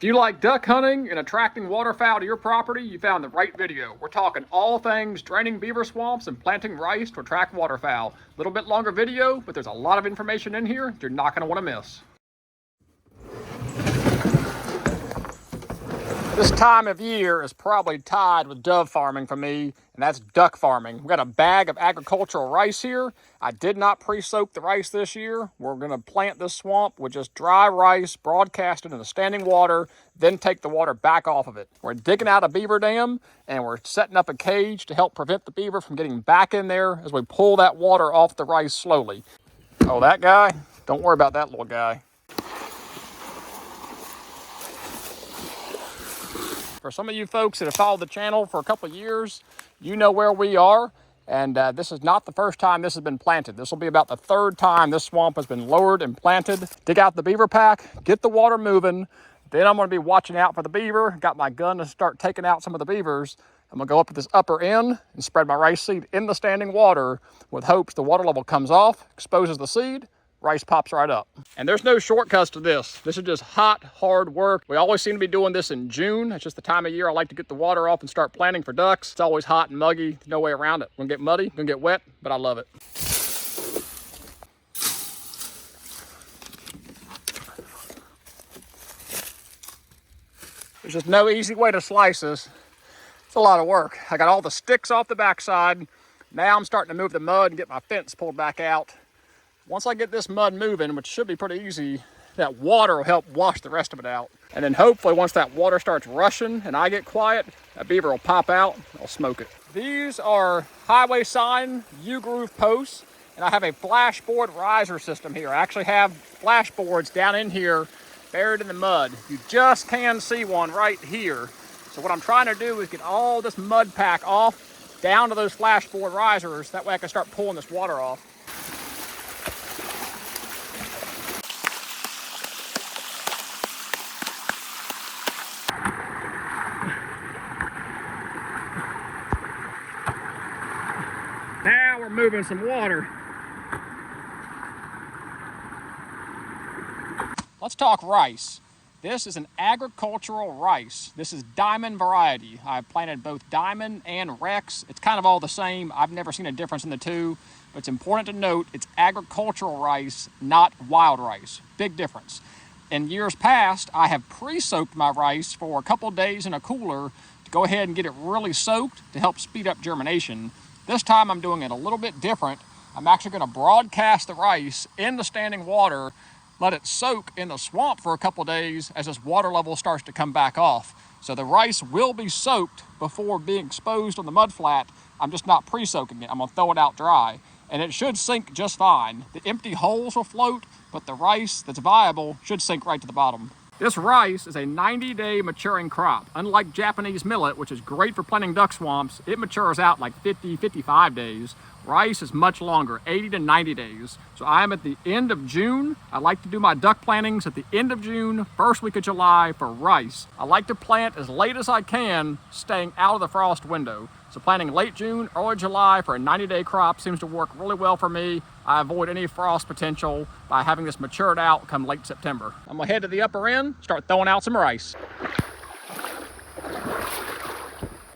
If you like duck hunting and attracting waterfowl to your property, you found the right video. We're talking all things draining beaver swamps and planting rice to attract waterfowl. A little bit longer video, but there's a lot of information in here you're not going to want to miss. This time of year is probably tied with dove farming for me, and that's duck farming. We've got a bag of agricultural rice here. I did not pre-soak the rice this year. We're going to plant this swamp with just dry rice, broadcasted in the standing water, then take the water back off of it. We're digging out a beaver dam, and we're setting up a cage to help prevent the beaver from getting back in there as we pull that water off the rice slowly. Oh, that guy? Don't worry about that little guy. For some of you folks that have followed the channel for a couple of years, you know where we are, and this is not the first time this has been planted. This will be about the third time this swamp has been lowered and planted. Dig out the beaver pack, get the water moving, then I'm going to be watching out for the beaver. Got my gun to start taking out some of the beavers. I'm going to go up to this upper end and spread my rice seed in the standing water with hopes the water level comes off, exposes the seed, rice pops right up. And there's no shortcuts to this. This is just hot, hard work. We always seem to be doing this in June. It's just the time of year I like to get the water off and start planting for ducks. It's always hot and muggy. There's no way around it. Gonna get muddy, gonna get wet, but I love it. There's just no easy way to slice this. It's a lot of work. I got all the sticks off the backside. Now I'm starting to move the mud and get my fence pulled back out. Once I get this mud moving, which should be pretty easy, that water will help wash the rest of it out. And then hopefully once that water starts rushing and I get quiet, that beaver will pop out and I'll smoke it. These are highway sign U-groove posts, and I have a flashboard riser system here. I actually have flashboards down in here buried in the mud. You just can see one right here. So what I'm trying to do is get all this mud pack off down to those flashboard risers. That way I can start pulling this water off. Now we're moving some water. Let's talk rice. This is an agricultural rice. This is diamond variety. I've planted both diamond and Rex. It's kind of all the same. I've never seen a difference in the two, but it's important to note it's agricultural rice, not wild rice. Big difference. In years past, I have pre-soaked my rice for a couple days in a cooler to go ahead and get it really soaked to help speed up germination. This time I'm doing it a little bit different. I'm actually going to broadcast the rice in the standing water, let it soak in the swamp for a couple days as this water level starts to come back off. So the rice will be soaked before being exposed on the mud flat. I'm just not pre-soaking it. I'm going to throw it out dry, and it should sink just fine. The empty holes will float, but the rice that's viable should sink right to the bottom. This rice is a 90-day maturing crop. Unlike Japanese millet, which is great for planting duck swamps, it matures out like 50, 55 days. Rice is much longer, 80 to 90 days. So I'm at the end of June. I like to do my duck plantings at the end of June, first week of July for rice. I like to plant as late as I can, staying out of the frost window. So planting late June, early July for a 90-day crop seems to work really well for me. I avoid any frost potential by having this matured out come late September. I'm gonna head to the upper end, start throwing out some rice.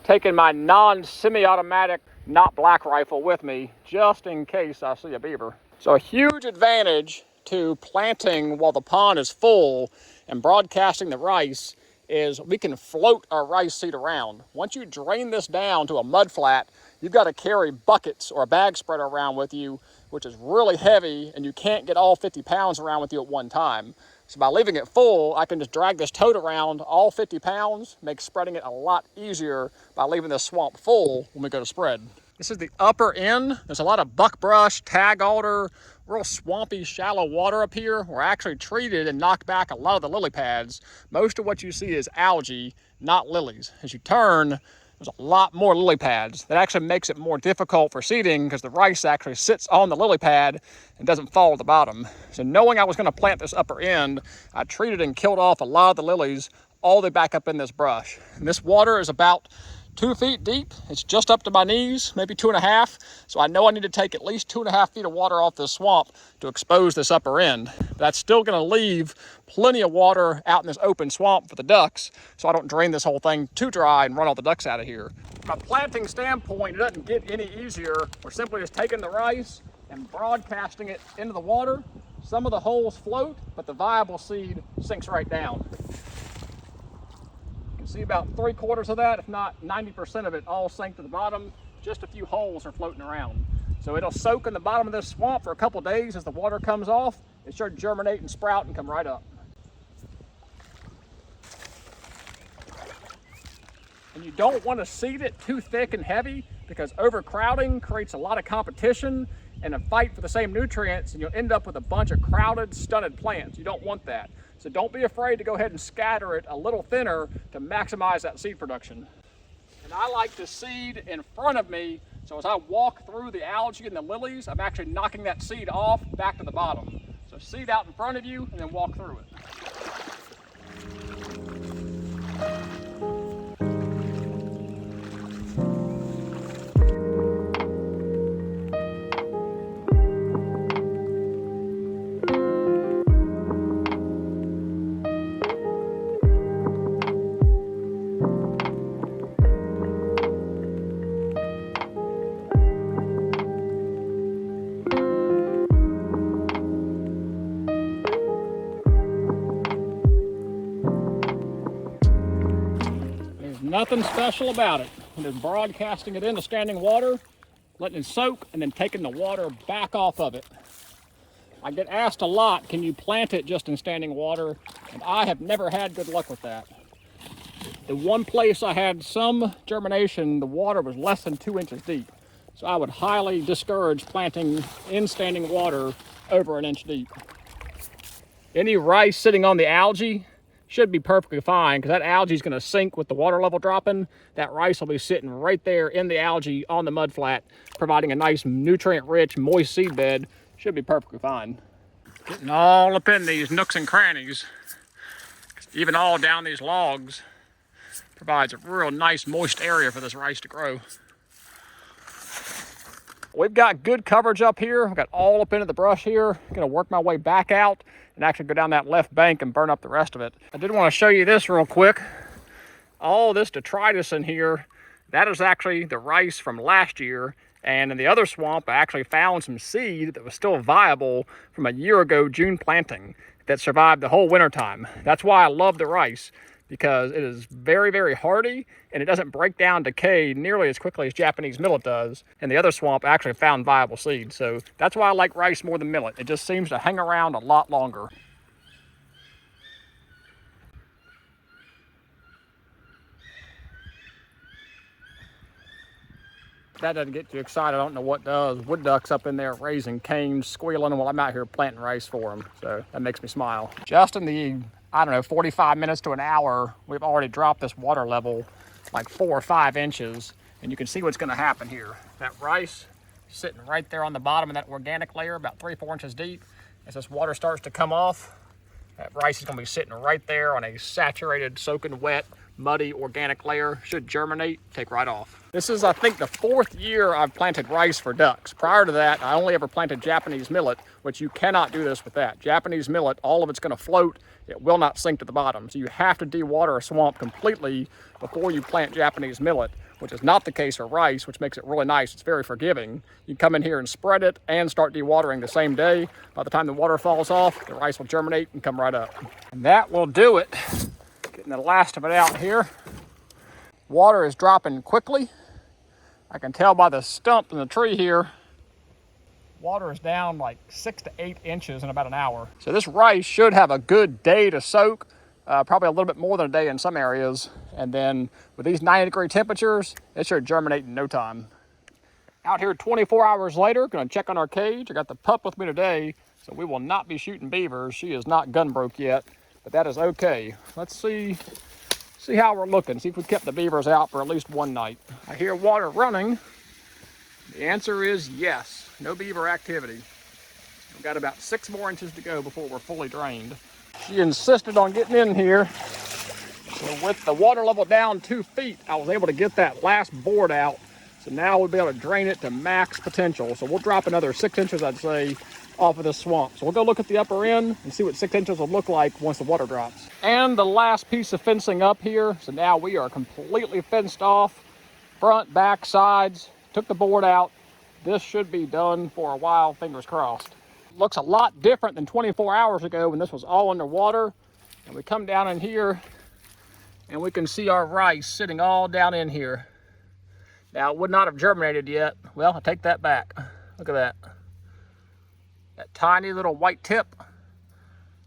Taking my non-semi-automatic, not black rifle with me, just in case I see a beaver. So a huge advantage to planting while the pond is full and broadcasting the rice is we can float our rice seed around. Once you drain this down to a mud flat, you've got to carry buckets or a bag spreader around with you, which is really heavy, and you can't get all 50 pounds around with you at one time. So by leaving it full, I can just drag this tote around all 50 pounds, make spreading it a lot easier by leaving this swamp full when we go to spread. This is the upper end. There's a lot of buckbrush, tag alder, real swampy, shallow water up here. We're actually treated and knocked back a lot of the lily pads. Most of what you see is algae, not lilies. As you turn, there's a lot more lily pads. That actually makes it more difficult for seeding because the rice actually sits on the lily pad and doesn't fall at the bottom. So knowing I was going to plant this upper end, I treated and killed off a lot of the lilies all the way back up in this brush. And this water is about 2 feet deep. It's just up to my knees, maybe 2.5. So I know I need to take at least 2.5 feet of water off this swamp to expose this upper end. That's still gonna leave plenty of water out in this open swamp for the ducks, so I don't drain this whole thing too dry and run all the ducks out of here. From a planting standpoint, it doesn't get any easier. We're simply just taking the rice and broadcasting it into the water. Some of the holes float, but the viable seed sinks right down. You can see about 3/4 of that, if not 90% of it, all sank to the bottom. Just a few holes are floating around. So it'll soak in the bottom of this swamp for a couple days. As the water comes off, it should germinate and sprout and come right up. And you don't want to seed it too thick and heavy, because overcrowding creates a lot of competition and a fight for the same nutrients, and you'll end up with a bunch of crowded, stunted plants. You don't want that. So don't be afraid to go ahead and scatter it a little thinner to maximize that seed production. And I like to seed in front of me, so as I walk through the algae and the lilies, I'm actually knocking that seed off back to the bottom. So seed out in front of you and then walk through it. Nothing special about it. I'm just broadcasting it into standing water, letting it soak, and then taking the water back off of it. I get asked a lot, can you plant it just in standing water? And I have never had good luck with that. The one place I had some germination, the water was less than 2 inches deep. So I would highly discourage planting in standing water over 1 inch deep. Any rice sitting on the algae should be perfectly fine, because that algae is going to sink with the water level dropping. That rice will be sitting right there in the algae on the mud flat, providing a nice nutrient-rich, moist seed bed. Should be perfectly fine. Getting all up in these nooks and crannies, even all down these logs, provides a real nice moist area for this rice to grow. We've got good coverage up here. I've got all up into the brush here. I'm gonna work my way back out and actually go down that left bank and burn up the rest of it. I did want to show you this real quick. All this detritus in here, that is actually the rice from last year. And in the other swamp, I actually found some seed that was still viable from a year ago June planting that survived the whole winter time. That's why I love the rice, because it is very, very hardy and it doesn't break down, decay nearly as quickly as Japanese millet does. And the other swamp actually found viable seed. So that's why I like rice more than millet. It just seems to hang around a lot longer. If that doesn't get you excited, I don't know what does. Wood ducks up in there raising canes, squealing while I'm out here planting rice for them. So that makes me smile. Just in the, I don't know, 45 minutes to an hour, we've already dropped this water level like 4 or 5 inches, and you can see what's gonna happen here. That rice sitting right there on the bottom of that organic layer, about 3-4 inches deep. As this water starts to come off, that rice is gonna be sitting right there on a saturated, soaking wet, muddy organic layer. Should germinate, take right off. This is, I think, the 4th year I've planted rice for ducks. Prior to that, I only ever planted Japanese millet, which you cannot do this with that. Japanese millet, all of it's gonna float. It will not sink to the bottom. So you have to dewater a swamp completely before you plant Japanese millet, which is not the case for rice, which makes it really nice. It's very forgiving. You come in here and spread it and start dewatering the same day. By the time the water falls off, the rice will germinate and come right up. And that will do it. Getting the last of it out here. Water is dropping quickly. I can tell by the stump in the tree here, water is down like 6 to 8 inches in about an hour. So this rice should have a good day to soak, probably a little bit more than a day in some areas. And then with these 90-degree temperatures, it should germinate in no time. Out here 24 hours later, gonna check on our cage. I got the pup with me today, so we will not be shooting beavers. She is not gun broke yet, but that is okay. Let's see how we're looking, see if we kept the beavers out for at least one night. I hear water running. The answer is yes, no beaver activity. We've got about 6 more inches to go before we're fully drained. She insisted on getting in here, so So with the water level down 2 feet, I was able to get that last board out. So now we'll be able to drain it to max potential. So we'll drop another 6 inches, I'd say, off of this swamp. So we'll go look at the upper end and see what 6 inches will look like once the water drops. And the last piece of fencing up here. So now we are completely fenced off, front, back, sides. Took the board out. This should be done for a while, fingers crossed. Looks a lot different than 24 hours ago when this was all underwater. And we come down in here and we can see our rice sitting all down in here. Now, it would not have germinated yet. Well, I take that back. Look at that. That tiny little white tip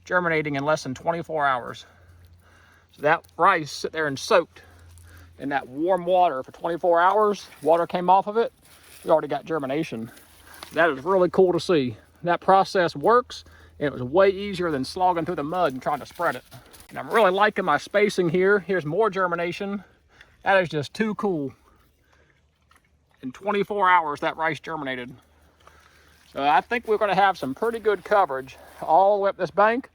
germinating in less than 24 hours. So that rice sit there and soaked in that warm water for 24 hours. Water came off of it. We already got germination. That is really cool to see. That process works, and it was way easier than slogging through the mud and trying to spread it. And I'm really liking my spacing here. Here's more germination. That is just too cool. In 24 hours, that rice germinated. So I think we're gonna have some pretty good coverage all the way up this bank,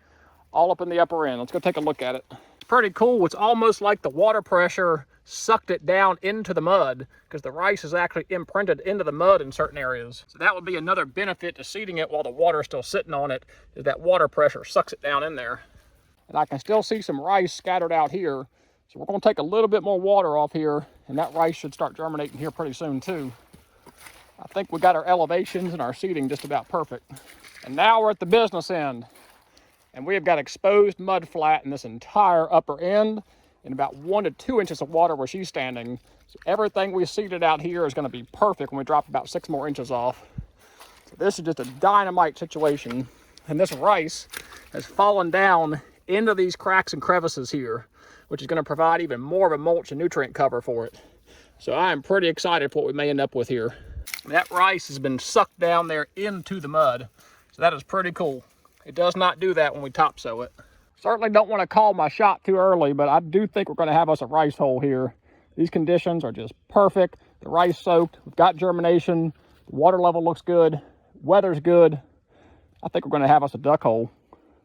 all up in the upper end. Let's go take a look at it. It's pretty cool. It's almost like the water pressure sucked it down into the mud because the rice is actually imprinted into the mud in certain areas. So that would be another benefit to seeding it while the water is still sitting on it, is that water pressure sucks it down in there. And I can still see some rice scattered out here. So we're gonna take a little bit more water off here, and that rice should start germinating here pretty soon too. I think we got our elevations and our seeding just about perfect. And now we're at the business end. And we have got exposed mud flat in this entire upper end, and about 1 to 2 inches of water where she's standing. So everything we seeded out here is gonna be perfect when we drop about 6 more inches off. So this is just a dynamite situation. And this rice has fallen down into these cracks and crevices here, which is gonna provide even more of a mulch and nutrient cover for it. So I am pretty excited for what we may end up with here. That rice has been sucked down there into the mud. So that is pretty cool. It does not do that when we topsoil it. Certainly don't want to call my shot too early, but I do think we're going to have us a rice hole here. These conditions are just perfect. The rice soaked, we've got germination, the water level looks good, weather's good. I think we're going to have us a duck hole.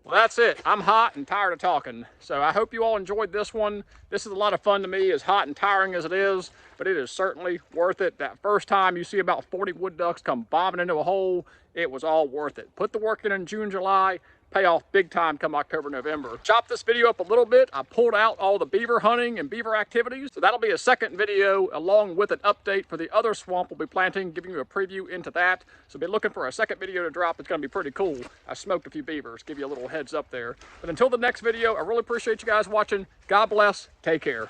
Well, that's it. I'm hot and tired of talking. So I hope you all enjoyed this one. This is a lot of fun to me, as hot and tiring as it is, but it is certainly worth it. That first time you see about 40 wood ducks come bobbing into a hole, it was all worth it. Put the work in June, July, pay off big time come October, November. Chop this video up a little bit. I pulled out all the beaver hunting and beaver activities. So that'll be a second video along with an update for the other swamp we'll be planting, giving you a preview into that. So be looking for a second video to drop. It's gonna be pretty cool. I smoked a few beavers, give you a little heads up there. But until the next video, I really appreciate you guys watching. God bless, take care.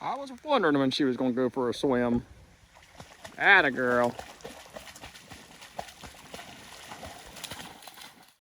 I was wondering when she was gonna go for a swim. Atta girl.